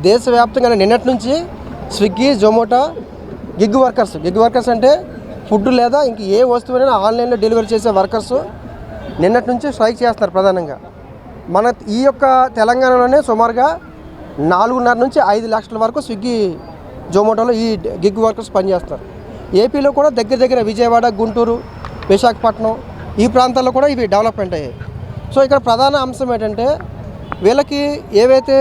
దేశవ్యాప్తంగా నిన్నటి నుంచి స్విగ్గీ, జొమాటో గిగ్ వర్కర్స్ అంటే ఫుడ్ లేదా ఇంక ఏ వస్తువునైనా ఆన్లైన్లో డెలివరీ చేసే వర్కర్స్ నిన్నటి నుంచి స్ట్రైక్ చేస్తున్నారు ప్రధానంగా. మన ఈ యొక్క తెలంగాణలోనే సుమారుగా 4.5 నుంచి 5 లక్షల వరకు స్విగ్గీ, జొమాటోలో ఈ గిగ్ వర్కర్స్ పనిచేస్తారు. ఏపీలో కూడా దగ్గర విజయవాడ, గుంటూరు, విశాఖపట్నం ఈ ప్రాంతాల్లో కూడా ఇవి డెవలప్మెంట్ అయ్యాయి. సో ఇక్కడ ప్రధాన అంశం ఏంటంటే వీళ్ళకి ఏవైతే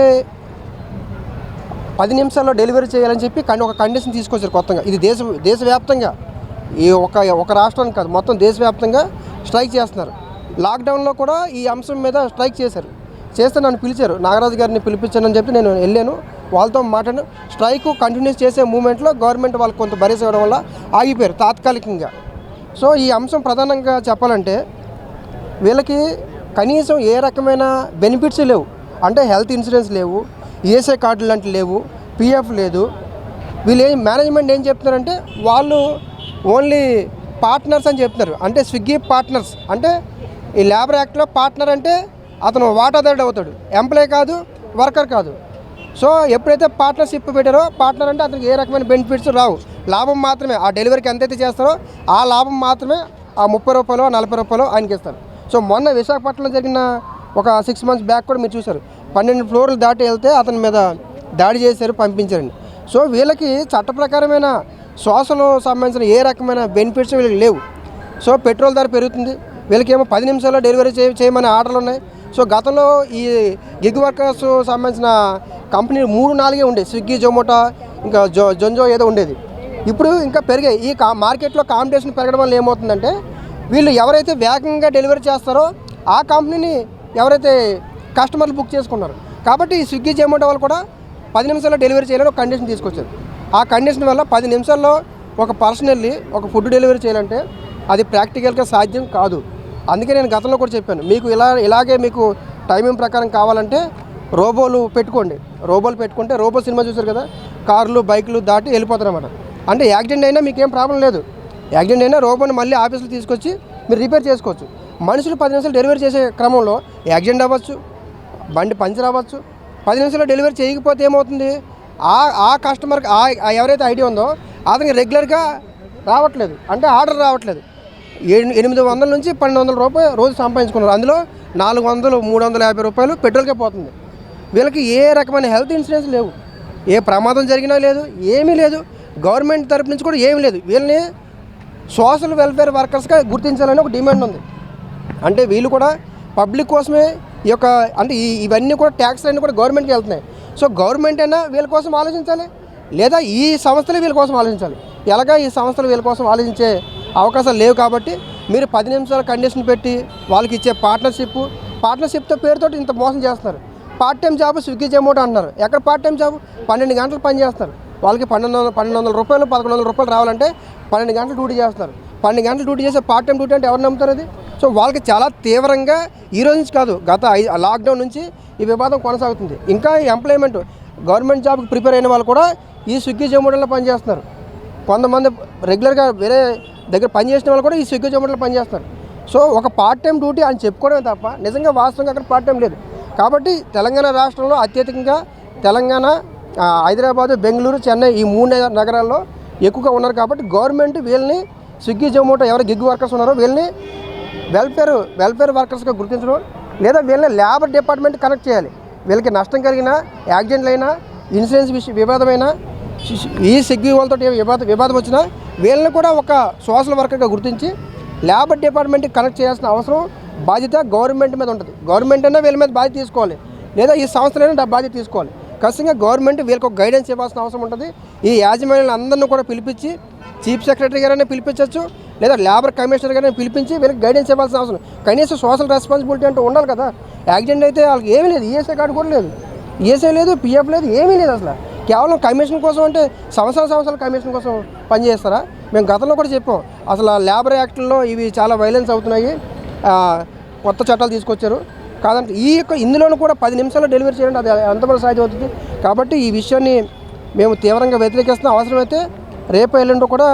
10 నిమిషాల్లో డెలివరీ చేయాలని చెప్పి ఒక కండిషన్ తీసుకొచ్చారు కొత్తగా. ఇది దేశవ్యాప్తంగా ఈ ఒక రాష్ట్రానికి కాదు, మొత్తం దేశవ్యాప్తంగా స్ట్రైక్ చేస్తున్నారు. లాక్డౌన్లో కూడా ఈ అంశం మీద స్ట్రైక్ చేస్తే నన్ను పిలిచారు, నాగరాజు గారిని పిలిపించానని చెప్పి నేను వెళ్ళాను, వాళ్ళతో మాట్లాడాను. స్ట్రైక్ కంటిన్యూస్ చేసే మూమెంట్లో గవర్నమెంట్ వాళ్ళకి కొంత భరోసా ఇవ్వడం వల్ల ఆగిపోయారు తాత్కాలికంగా. సో ఈ అంశం ప్రధానంగా చెప్పాలంటే వీళ్ళకి కనీసం ఏ రకమైన బెనిఫిట్స్ లేవు. అంటే హెల్త్ ఇన్సూరెన్స్ లేవు, ఈఎస్ఐ కార్డులు లాంటివి లేవు, పిఎఫ్ లేదు. వీళ్ళు మేనేజ్మెంట్ ఏం చెప్తున్నారంటే వాళ్ళు ఓన్లీ పార్ట్నర్స్ అని చెప్తున్నారు. అంటే స్విగ్గీ పార్ట్నర్స్ అంటే ఈ లేబర్ యాక్ట్లో పార్ట్నర్ అంటే అతను వాటాదారుడు అవుతాడు, ఎంప్లాయ్ కాదు, వర్కర్ కాదు. సో ఎప్పుడైతే పార్ట్నర్షిప్ పెట్టారో పార్ట్నర్ అంటే అతనికి ఏ రకమైన బెనిఫిట్స్ రావు, లాభం మాత్రమే. ఆ డెలివరీకి ఎంతైతే చేస్తారో ఆ లాభం మాత్రమే, ఆ 30 రూపాయలు 40 రూపాయలు ఆయనకి ఇస్తారు. సో మొన్న విశాఖపట్నంలో జరిగిన ఒక 6 months బ్యాక్ కూడా మీరు చూసారు, 12 ఫ్లోర్లు దాటి వెళ్తే అతని మీద దాడి చేశారు, పంపించారండి. సో వీళ్ళకి చట్ట ప్రకారమైన శ్వాసలో సంబంధించిన ఏ రకమైన బెనిఫిట్స్ వీళ్ళకి లేవు. సో పెట్రోల్ ధర పెరుగుతుంది, వీళ్ళకేమో 10 నిమిషాల్లో డెలివరీ చేయమనే ఆర్డర్లు ఉన్నాయి. సో గతంలో ఈ గిగ్ వర్కర్స్ సంబంధించిన కంపెనీలు 3-4 ఉండేవి, స్విగ్గీ, జొమాటో, ఇంకా జొంజో ఏదో ఉండేది. ఇప్పుడు ఇంకా పెరిగాయి. ఈ మార్కెట్లో కాంపిటీషన్ పెరగడం వల్ల ఏమవుతుందంటే వీళ్ళు ఎవరైతే వేగంగా డెలివరీ చేస్తారో ఆ కంపెనీని ఎవరైతే కస్టమర్లు బుక్ చేసుకున్నారు. కాబట్టి ఈ స్విగ్గీ, జొమాటో వాళ్ళు కూడా 10 నిమిషాల్లో డెలివరీ చేయాలని ఒక కండిషన్ తీసుకొచ్చారు. ఆ కండిషన్ వల్ల 10 నిమిషాల్లో ఒక పర్సన్ వెళ్ళి ఒక ఫుడ్ డెలివరీ చేయాలంటే అది ప్రాక్టికల్గా సాధ్యం కాదు. అందుకే నేను గతంలో కూడా చెప్పాను, మీకు ఇలాగే మీకు టైమింగ్ ప్రకారం కావాలంటే రోబోలు పెట్టుకుంటే రోబో సినిమా చూసారు కదా, కార్లు, బైకులు దాటి వెళ్ళిపోతారు అన్నమాట. అంటే యాక్సిడెంట్ అయినా మీకేం ప్రాబ్లం లేదు, యాక్సిడెంట్ అయినా రోబోని మళ్ళీ ఆఫీసులో తీసుకొచ్చి మీరు రిపేర్ చేసుకోవచ్చు. మనుషులు 10 నిమిషాలు డెలివరీ చేసే క్రమంలో యాక్సిడెంట్ అవ్వచ్చు, బండి పంచర్ అవ్వచ్చు. 10 నిమిషాల్లో డెలివరీ చేయకపోతే ఏమవుతుంది, ఆ కస్టమర్కి ఎవరైతే ఐడియా ఉందో అతనికి రెగ్యులర్గా రావట్లేదు, అంటే ఆర్డర్ రావట్లేదు. 800 నుంచి 1200 రూపాయలు రోజు సంపాదించుకున్నారు. అందులో 400-350 రూపాయలు పెట్రోల్కే పోతుంది. వీళ్ళకి ఏ రకమైన హెల్త్ ఇన్సూరెన్స్ లేవు, ఏ ప్రమాదం జరిగినా లేదు, ఏమీ లేదు. గవర్నమెంట్ తరపు నుంచి కూడా ఏమీ లేదు. వీళ్ళని సోషల్ వెల్ఫేర్ వర్కర్స్గా గుర్తించాలని ఒక డిమాండ్ ఉంది. అంటే వీళ్ళు కూడా పబ్లిక్ కోసమే ఈ యొక్క అంటే ఇవన్నీ కూడా ట్యాక్స్ అన్నీ కూడా గవర్నమెంట్కి వెళ్తున్నాయి. సో గవర్నమెంట్ అయినా వీళ్ళ కోసం ఆలోచించాలి, లేదా ఈ సంస్థలు వీళ్ళ కోసం ఆలోచించాలి. ఎలాగా ఈ సంస్థలు వీళ్ళ కోసం ఆలోచించే అవకాశాలు లేవు. కాబట్టి మీరు 10 నిమిషాల కండిషన్ పెట్టి వాళ్ళకి ఇచ్చే పార్ట్నర్షిప్తో పేరుతోటి ఇంత మోసం చేస్తున్నారు. Part time job Swiggy, Zomato అంటున్నారు. ఎక్కడ పార్ట్ టైం జాబ్? 12 గంటలు పని చేస్తున్నారు. వాళ్ళకి 1200 రూపాయలు 1100 రూపాయలు రావాలంటే 12 గంటలు డ్యూటీ చేస్తున్నారు. 12 గంటలు డ్యూటీ చేసే పార్ట్ టైం డ్యూటీ అంటే ఎవరు నమ్ముతారు అది? సో వాళ్ళకి చాలా తీవ్రంగా ఈ రోజు నుంచి కాదు, గత లాక్డౌన్ నుంచి ఈ వివాదం కొనసాగుతుంది. ఇంకా ఎంప్లాయ్మెంట్ గవర్నమెంట్ జాబ్కి ప్రిపేర్ అయిన వాళ్ళు కూడా ఈ స్విగ్గీ, జొమాటోలో పనిచేస్తున్నారు. కొంతమంది రెగ్యులర్గా వేరే దగ్గర పనిచేసిన వాళ్ళు కూడా ఈ స్విగ్గీ, జొమాటోలో పనిచేస్తున్నారు. సో ఒక పార్ట్ టైం డ్యూటీ అని చెప్పుకోవడమే తప్ప నిజంగా వాస్తవంగా అక్కడ పార్ట్ టైం లేదు. కాబట్టి తెలంగాణ రాష్ట్రంలో అత్యధికంగా తెలంగాణ, హైదరాబాదు, బెంగళూరు, చెన్నై ఈ 3 నగరాల్లో ఎక్కువగా ఉన్నారు. కాబట్టి గవర్నమెంట్ వీళ్ళని స్విగ్గీ, జొమాటో ఎవరు గిగ్ వర్కర్స్ ఉన్నారో వీళ్ళని వెల్ఫేర్ వర్కర్స్గా గుర్తించడం, లేదా వీళ్ళని లేబర్ డిపార్ట్మెంట్ కనెక్ట్ చేయాలి. వీళ్ళకి నష్టం కలిగినా, యాక్సిడెంట్లు అయినా, ఇన్సూరెన్స్ వివాదమైనా, ఈ స్విగ్గీ వాళ్ళతో వివాదం వచ్చినా వీళ్ళని కూడా ఒక సోషల్ వర్కర్గా గుర్తించి లేబర్ డిపార్ట్మెంట్కి కనెక్ట్ చేయాల్సిన అవసరం, బాధ్యత గవర్నమెంట్ మీద ఉంటుంది. గవర్నమెంట్ అయినా వీళ్ళ మీద బాధ్యత తీసుకోవాలి, లేదా ఈ సంస్థలైనా బాధ్యత తీసుకోవాలి. ఖచ్చితంగా గవర్నమెంట్ వీళ్ళకి ఒక గైడెన్స్ ఇవ్వాల్సిన అవసరం ఉంటుంది. ఈ యాజమాన్యాలను అందరినీ కూడా పిలిపించి చీఫ్ సెక్రటరీ గారైనా పిలిపించవచ్చు, లేదా లేబర్ కమిషనర్ గారైనా పిలిపించి వీళ్ళకి గైడెన్స్ ఇవ్వాల్సిన అవసరం. కనీసం సోషల్ రెస్పాన్సిబిలిటీ అంటూ ఉండాలి కదా. యాక్సిడెంట్ అయితే వాళ్ళకి ఏమీ లేదు, ఈఎస్ఐ కార్డు కూడా లేదు, ఈఎస్ఐ లేదు, పిఎఫ్ లేదు, ఏమీ లేదు. అసలు కేవలం కమిషన్ కోసం, అంటే సంవత్సరాల కమిషన్ కోసం పనిచేస్తారా? మేము గతంలో కూడా చెప్పాం, అసలు లేబర్ యాక్ట్లో ఇవి చాలా వైలెన్స్ అవుతున్నాయి, కొత్త చట్టాలు తీసుకొచ్చారు కాదంటే ఇందులోనూ కూడా 10 నిమిషాల్లో డెలివరీ చేయండి, అది ఎంతమంది సాధ్యం అవుతుంది. కాబట్టి ఈ విషయాన్ని మేము తీవ్రంగా వ్యతిరేకిస్తున్నాం. అవసరమైతే రేపు ఎల్లుండో కూడా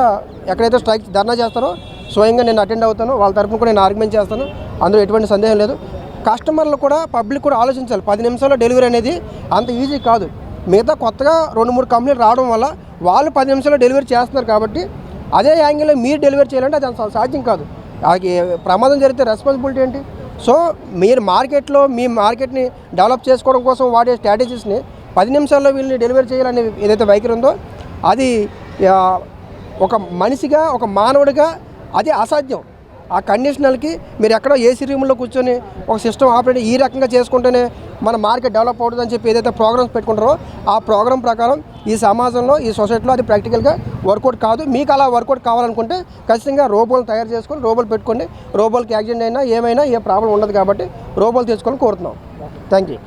ఎక్కడైతే స్ట్రైక్ ధర్నా చేస్తారో స్వయంగా నేను అటెండ్ అవుతాను, వాళ్ళ తరఫున కూడా నేను ఆర్గ్యుమెంట్ చేస్తాను, అందులో ఎటువంటి సందేహం లేదు. కస్టమర్లు కూడా, పబ్లిక్ కూడా ఆలోచించాలి. 10 నిమిషాల్లో డెలివరీ అనేది అంత ఈజీ కాదు. మిగతా కొత్తగా 2-3 కంపెనీలు రావడం వల్ల వాళ్ళు 10 నిమిషాల్లో డెలివరీ చేస్తున్నారు కాబట్టి అదే యాంగిల్లో మీరు డెలివరీ చేయాలంటే అది అసలు సాధ్యం కాదు. అది ప్రమాదం జరిగితే రెస్పాన్సిబిలిటీ ఏంటి? సో మీరు మార్కెట్లో మీ మార్కెట్ని డెవలప్ చేసుకోవడం కోసం వాడే స్ట్రాటజీస్ని 10 నిమిషాల్లో వీళ్ళని డెలివరీ చేయాలని ఏదైతే వైఖరి ఉందో అది ఒక మనిషిగా ఒక మానవుడిగా అది అసాధ్యం. ఆ కండిషనల్కి మీరు ఎక్కడో ఏసీ రూమ్లో కూర్చొని ఒక సిస్టమ్ ఆపరేట్ ఈ రకంగా చేసుకుంటేనే మన మార్కెట్ డెవలప్ అవుతుందని చెప్పి ఏదైతే ప్రోగ్రామ్స్ పెట్టుకుంటారో ఆ ప్రోగ్రామ్ ప్రకారం ఈ సమాజంలో ఈ సొసైటీలో అది ప్రాక్టికల్గా వర్కౌట్ కాదు. మీకు అలా వర్కౌట్ కావాలనుకుంటే ఖచ్చితంగా రోబోలు తయారు చేసుకొని రోబోలు పెట్టుకోండి. రోబోలకి యాక్సిడెంట్ అయినా ఏమైనా ఏ ప్రాబ్లం ఉండదు కాబట్టి రోబోలు తెచ్చుకొని కోరుతున్నాం. Thank you.